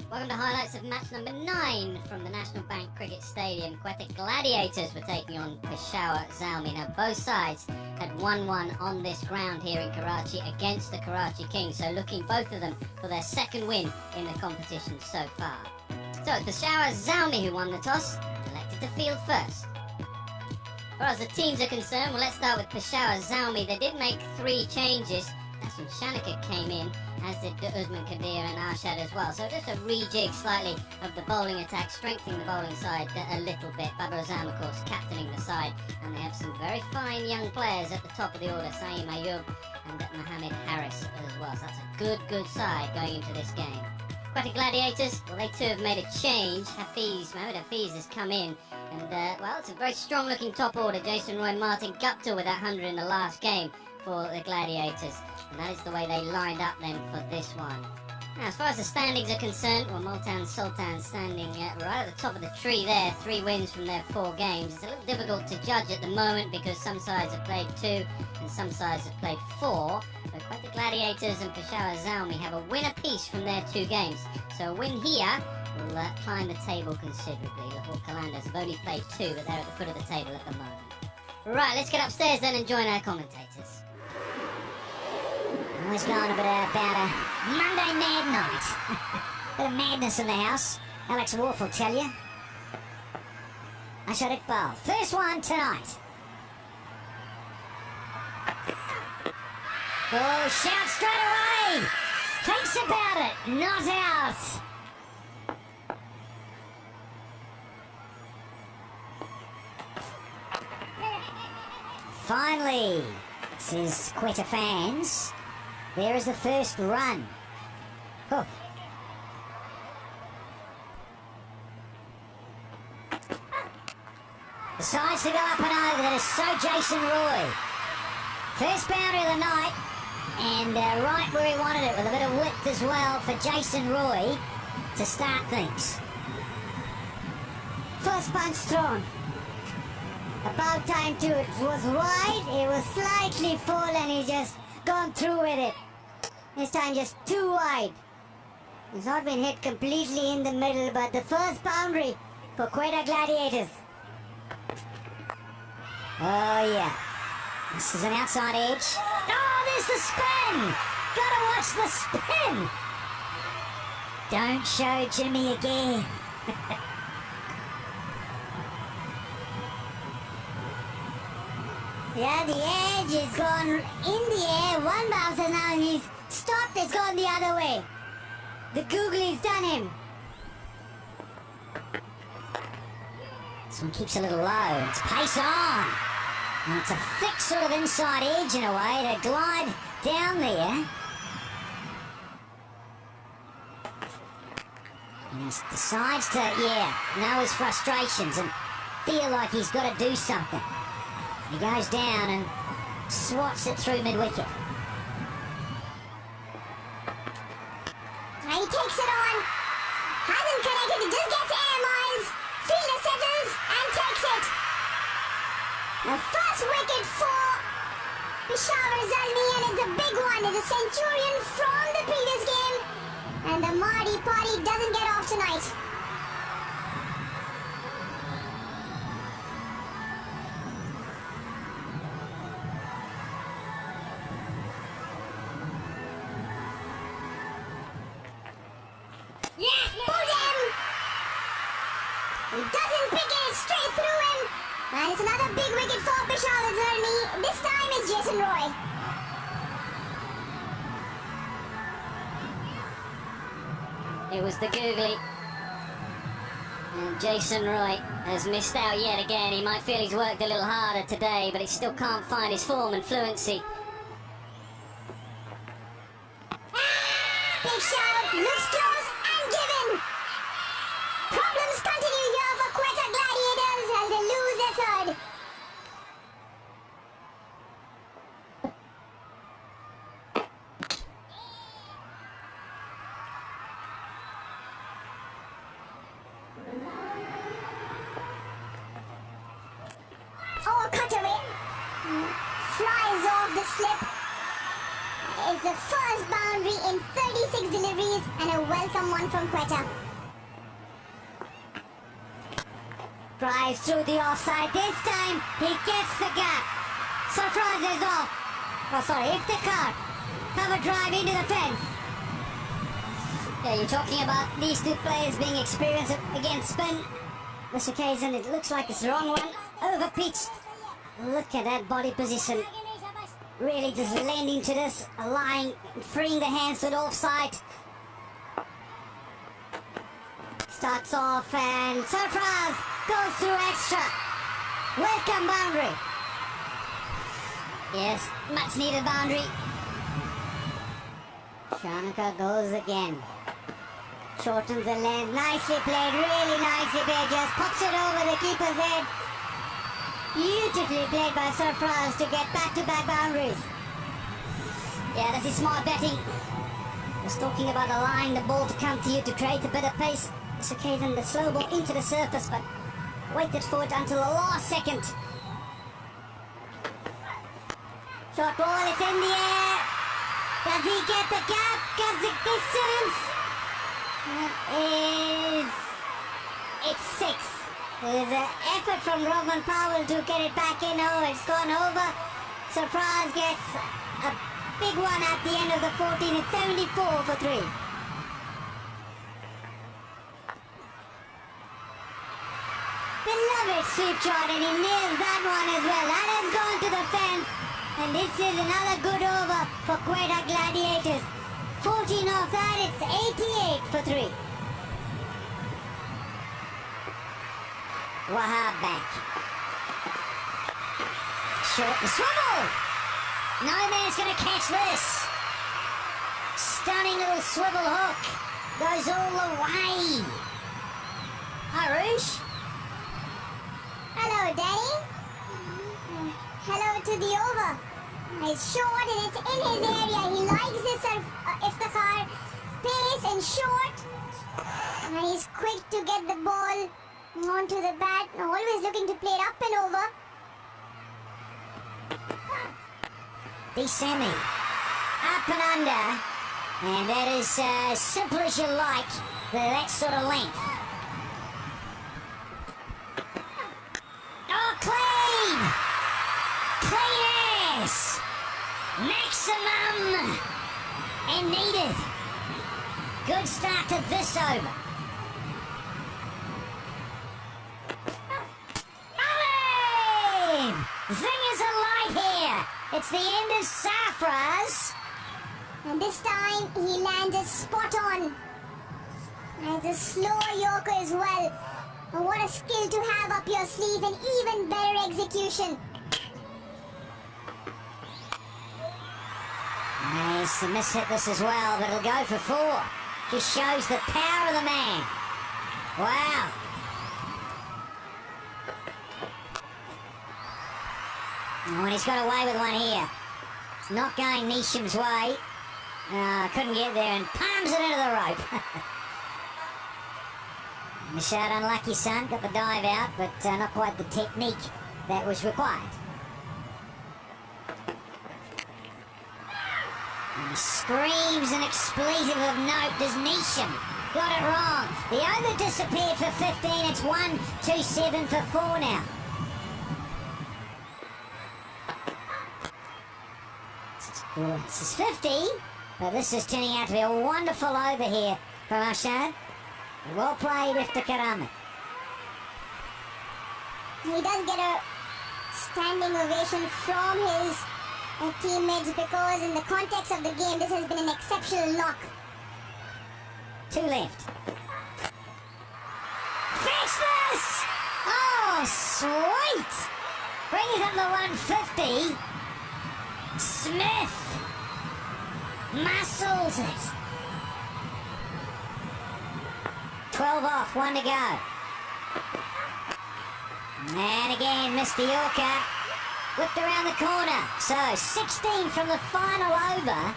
Welcome to highlights of match number 9 from the National Bank Cricket Stadium. Quetta Gladiators were taking on Peshawar Zalmi. Now both sides had 1-1 on this ground here in Karachi against the Karachi Kings, so looking both of them for their second win in the competition so far. So it's Peshawar Zalmi who won the toss, elected to field first. As far as the teams are concerned, well, let's start with Peshawar Zalmi. They did make 3 changes. That's when Shanika came in, as did Usman Kadir and Arshad as well. So just a rejig slightly of the bowling attack, strengthening the bowling side a little bit. Babar Azam, of course, captaining the side. And they have some very fine young players at the top of the order, Saeem Ayub and Mohammed Harris as well. So that's a good side going into this game. Quetta Gladiators, well, they too have made a change. Mohammed Hafiz has come in. And, well, it's a very strong-looking top order. Jason Roy, Martin Gupta with that 100 in the last game for the Gladiators. And that is the way they lined up then for this one. Now, as far as the standings are concerned, well, Multan Sultan standing right at the top of the tree there, 3 wins from their 4 games. It's a little difficult to judge at the moment because some sides have played 2 and some sides have played 4. But Quetta Gladiators and Peshawar Zalmi have a win apiece from their 2 games. So a win here will climb the table considerably. The Hawk Kalandars have only played 2, but they're at the foot of the table at the moment. Right, let's get upstairs then and join our commentators. It's going about a Monday mad night. Bit of madness in the house. Alex Wolf will tell you. Ashar Iqbal. First one tonight. Oh, shout straight away. Thinks about it. Not out. Finally, says Quetta fans. There is the first run. Oh. Decides to go up and over. That is so Jason Roy. First boundary of the night. And right where he wanted it, with a bit of width as well for Jason Roy to start things. First punch thrown. About time too. It was wide, it was slightly full, and he just gone through with it. This time just too wide. It's not been hit completely in the middle, but the first boundary for Quetta Gladiators. Oh yeah. This is an outside edge. Oh, there's the spin! Gotta watch the spin! Don't show Jimmy again. Yeah, the edge is gone in the air. One bounce and now he's stopped. It's gone the other way. The googly's done him. This one keeps a little low. It's pace on. And it's a thick sort of inside edge in a way to glide down there. And he decides to, know his frustrations and feel like he's got to do something. He goes down and swats it through mid-wicket. And he takes it on. Hasn't connected, it just gets air miles. Fielder settles and takes it. The first wicket for Peshawar Zalmi, and it's a big one. It's a centurion from the previous game. And the Mardi party doesn't get off tonight. Yes, pulled him! He doesn't pick it straight through him. And it's another big wicket for Peshawar Zalmi. This time it's Jason Roy. It was the googly. And Jason Roy has missed out yet again. He might feel he's worked a little harder today, but he still can't find his form and fluency. Big shout, looks close and given. Problems continue here for Quetta Gladiators as they lose their third. Oh, cutaway. Flies off the slip. is the first boundary in 36 deliveries and a welcome one from Quetta. Drives through the offside. This time he gets the gap. Surprise is off. Oh, sorry, Iftikhar. Have a drive into the fence. Yeah, you're talking about these two players being experienced against spin. This occasion it looks like it's the wrong one. Over pitch. Look at that body position. Really just lending to this, lying, freeing the hands to the offside. Starts off and surprise goes through extra. Welcome boundary. Yes, much needed boundary. Shanaka goes again. Shortens the length. Nicely played, really nicely played. Just pops it over the keeper's head. Beautifully played by Surprise to get back-to-back boundaries. Yeah, this is smart betting. Just talking about allowing the ball to come to you to create a bit of pace. This occasion the slow ball into the surface, but waited for it until the last second. Short ball, it's in the air. Does he get the gap? Does the distance? It's 6. There's an effort from Roman Powell to get it back in. Oh, it's gone over. Surprise gets a big one at the end of the 14. It's 74 for 3. Beloved sweep shot, and he nails that one as well. That has gone to the fence. And this is another good over for Quetta Gladiators. 14 off that, it's 88 for 3. Wahab back. Short and swivel. No man's going to catch this. Stunning little swivel hook. Goes all the way. Harush. Hello, Daddy. Hello to the over. It's short and it's in his area. He likes this Iftikhar. Pace and short. And he's quick to get the ball onto the bat. Always looking to play it up and over. The semi. Up and under. And that is simple as you like. That sort of length. Oh, clean! Cleanest! Maximum! And needed. Good start to this over. Zingers are light here. It's the end of Safra's. And this time he landed spot on. And it's a slower Yorker as well. Oh, what a skill to have up your sleeve and even better execution. Nice, the miss hit this as well, but it'll go for 4. Just shows the power of the man. Wow. Oh, and he's got away with one here. It's not going Nisham's way. Couldn't get there and palms it into the rope. Miss out, unlucky son. Got the dive out, but not quite the technique that was required. And he screams an expletive of note. Does Nisham got it wrong? The over disappeared for 15. It's 1-2-7 for 4 now. This is 50, but this is turning out to be a wonderful over here from Ashad. Well played, Iftikhar. He does get a standing ovation from his teammates because in the context of the game, this has been an exceptional knock. 2 left. Fix this! Oh, sweet! Brings up the 150. Smith muscles it. 12 off, 1 to go. And again, Mr. Yorker whipped around the corner. So 16 from the final over.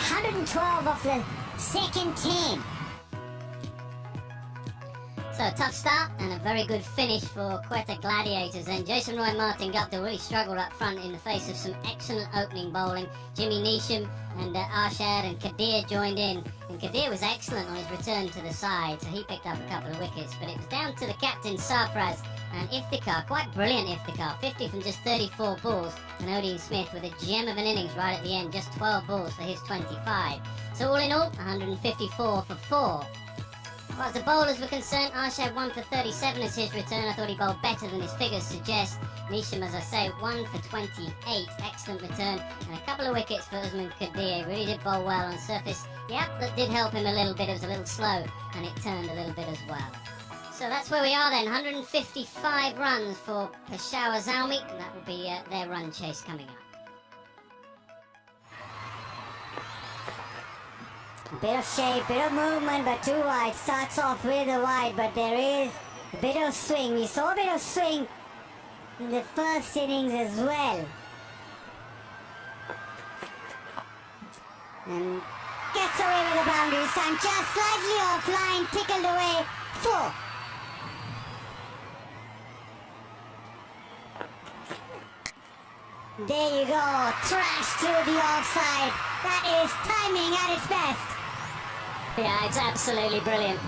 112 off the second 10. So a tough start and a very good finish for Quetta Gladiators. And Jason Roy Martin Gupta really struggled up front in the face of some excellent opening bowling. Jimmy Neesham and Arshad and Kadir joined in. And Kadir was excellent on his return to the side, so he picked up a couple of wickets. But it was down to the captain Sarfraz and Iftikhar, quite brilliant Iftikhar, 50 from just 34 balls. And Odean Smith with a gem of an innings right at the end, just 12 balls for his 25. So all in all, 154 for 4. As far as the bowlers were concerned, Arshad 1 for 37 as his return. I thought he bowled better than his figures suggest. Neesham, as I say, 1 for 28. Excellent return. And a couple of wickets for Usman Kadir. Really did bowl well on surface. Yep, that did help him a little bit. It was a little slow and it turned a little bit as well. So that's where we are then. 155 runs for Peshawar Zalmi. And that will be their run chase coming up. Bit of shape, bit of movement, but too wide. Starts off with a wide, but there is a bit of swing. We saw a bit of swing in the first innings as well. And gets away with the boundary this time. Just slightly offline, tickled away. 4. There you go. Trash through the offside. That is timing at its best. Yeah, it's absolutely brilliant.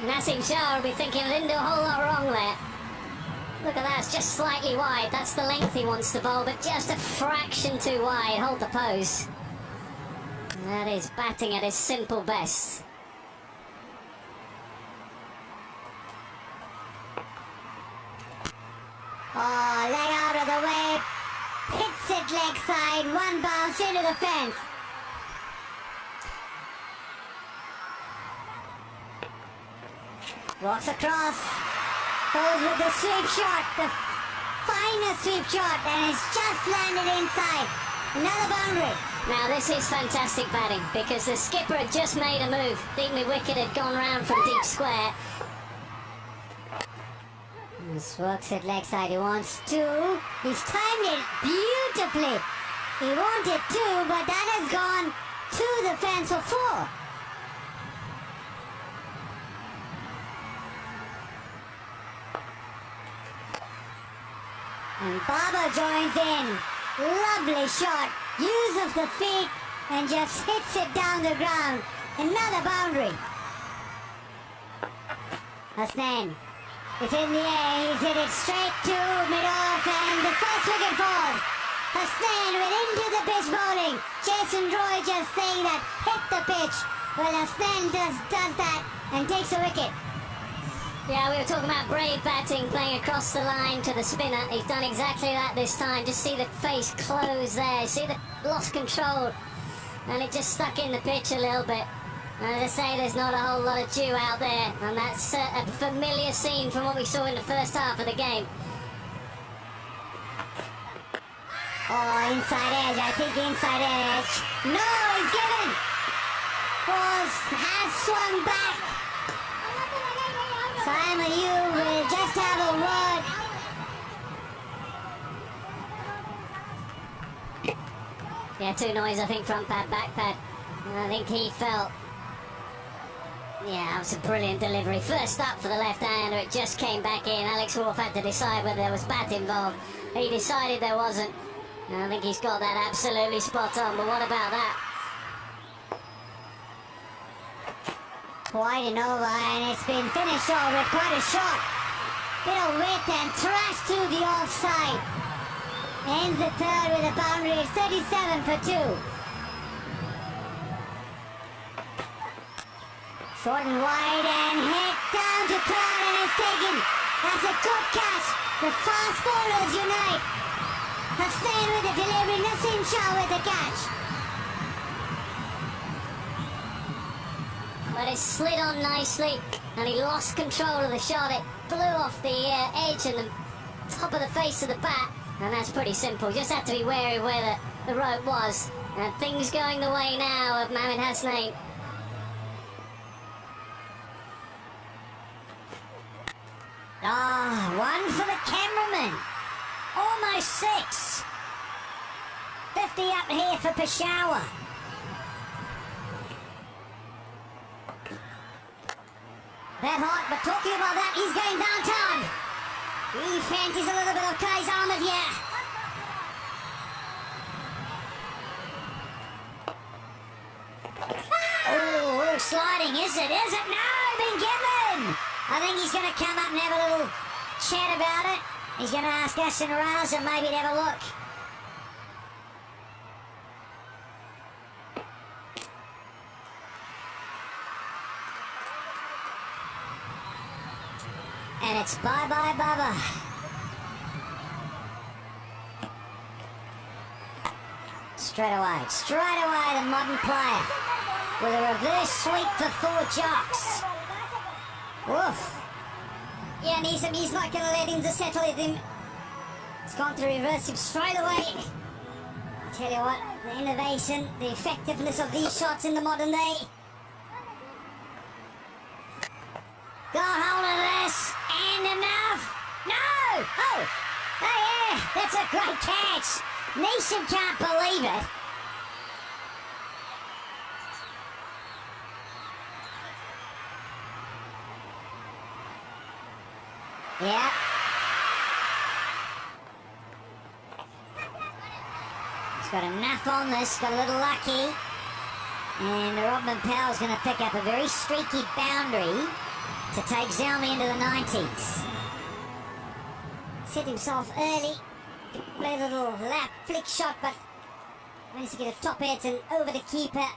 Nasim Shah will be thinking I didn't do a whole lot wrong there. Look at that, it's just slightly wide. That's the length he wants to bowl, but just a fraction too wide. Hold the pose. That is batting at his simple best. Oh, leg out of the way. Hits it leg side. One bounce into the fence. Walks across, goes with the sweep shot, the finest sweep shot, and it's just landed inside. Another boundary. Now this is fantastic batting because the skipper had just made a move. Deeply wicket had gone round from deep square. This works at leg side. He wants 2. He's timed it beautifully. He wanted 2, but that has gone to the fence for 4. And Baba joins in. Lovely shot. Use of the feet and just hits it down the ground. Another boundary. Hasnain is in the air. He's hit it straight to mid-off and the first wicket falls. Hasnain with into the pitch bowling. Jason Roy just saying that hit the pitch. Well, Hasnain does that and takes a wicket. Yeah, we were talking about brave batting, playing across the line to the spinner. He's done exactly that this time. Just see the face close there. See the lost control. And it just stuck in the pitch a little bit. And as I say, there's not a whole lot of dew out there. And that's a familiar scene from what we saw in the first half of the game. Oh, inside edge. I think inside edge. No, he's given. Has swung back. Simon, you will just have a word. Yeah, 2 noise, I think, front pad, back pad. And I think he felt... Yeah, that was a brilliant delivery. First up for the left-hander, it just came back in. Alex Wolf had to decide whether there was bat involved. He decided there wasn't. And I think he's got that absolutely spot on, but what about that? Wide and over, and it's been finished off with quite a shot. Bit of width and trash to the offside. Ends the third with a boundary. It's 37 for 2. Short and wide and hit down to third, and it's taken. That's a good catch. The fast bowlers unite. Hasnain with the delivery, Nasim Shah with the catch. But it slid on nicely, and he lost control of the shot. It blew off the edge and the top of the face of the bat, and that's pretty simple. Just had to be wary where the rope was. And things going the way now of Mohamed Hasnain. One for the cameraman. Almost 6. 50 up here for Peshawar. that hot, but talking about that, he's going downtown. He fancies a little bit of Kais Ahmed here. Oh, sliding, is it? Is it? No, been given. I think he's going to come up and have a little chat about it. He's going to ask Aston Raza maybe to have a look. And it's bye-bye, Bubba. Straight away, the modern player. With a reverse sweep for Thor Jocks. Woof. Yeah, and he's not going to let him to settle it. It's gone to reverse him straight away. I tell you what, the innovation, the effectiveness of these shots in the modern day. Got hold of this, and enough. No! Oh! Oh yeah, that's a great catch. Neeson can't believe it. Yeah. He's got enough on this, got a little lucky. And Rodman Powell's going to pick up a very streaky boundary to take Zalmi into the 90s. Set himself early, played a little lap flick shot, but managed to get a top edge and over the keeper.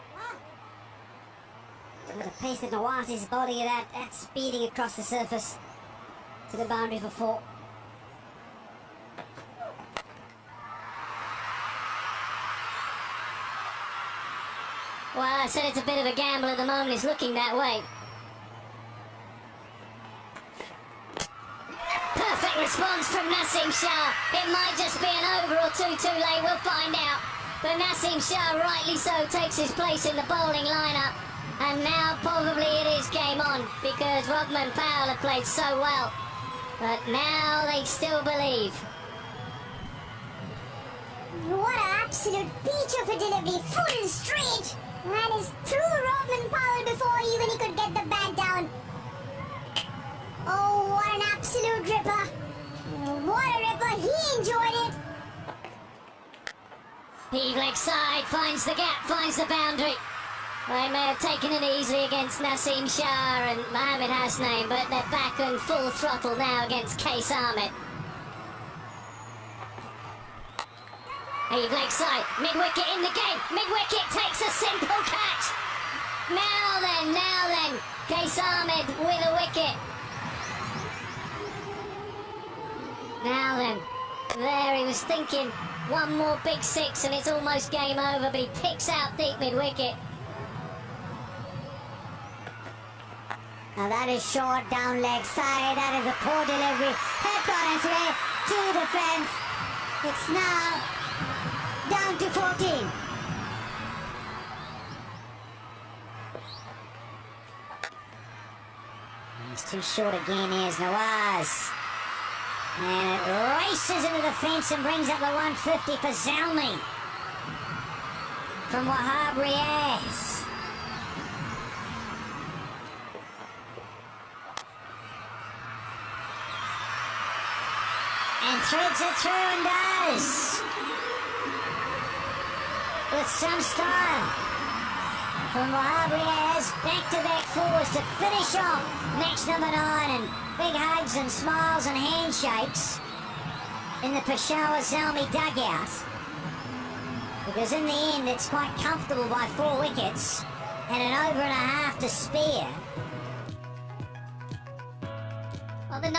With the pace that Nawaz is bowling it out, that's speeding across the surface to the boundary for 4. Well, I said it's a bit of a gamble at the moment. It's looking that way. Perfect response from Naseem Shah. It might just be an over or two too late. We'll find out. But Naseem Shah, rightly so, takes his place in the bowling lineup. And now probably it is game on because Rodman Powell have played so well. But now they still believe. What an absolute peach of a delivery, full and straight. And is through Rodman Powell before even he could get the bat down. Oh, what an absolute ripper. What a ripper, he enjoyed it. Heave leg side, finds the gap, finds the boundary. They may have taken it easily against Naseem Shah and Mohamed Hasnain, but they're back on full throttle now against Kais Ahmed. Heave leg side, mid-wicket in the game, mid-wicket takes a simple catch. Now then, Kais Ahmed with a wicket. Now then, there he was thinking one more big 6 and it's almost game over, but he picks out deep mid-wicket. Now that is short down leg side. That is a poor delivery. Hit on its way to the fence. It's now down to 14. He's too short again. Here's Nawaz. And it races into the fence and brings up the 150 for Zalmi from Wahab Riaz. And threads it through and does. With some style. From Wahab Riaz, back-to-back fours to finish off match number 9. And big hugs and smiles and handshakes in the Peshawar Zalmi dugout. Because in the end, it's quite comfortable by 4 wickets and an over and a half to spare. Well, the number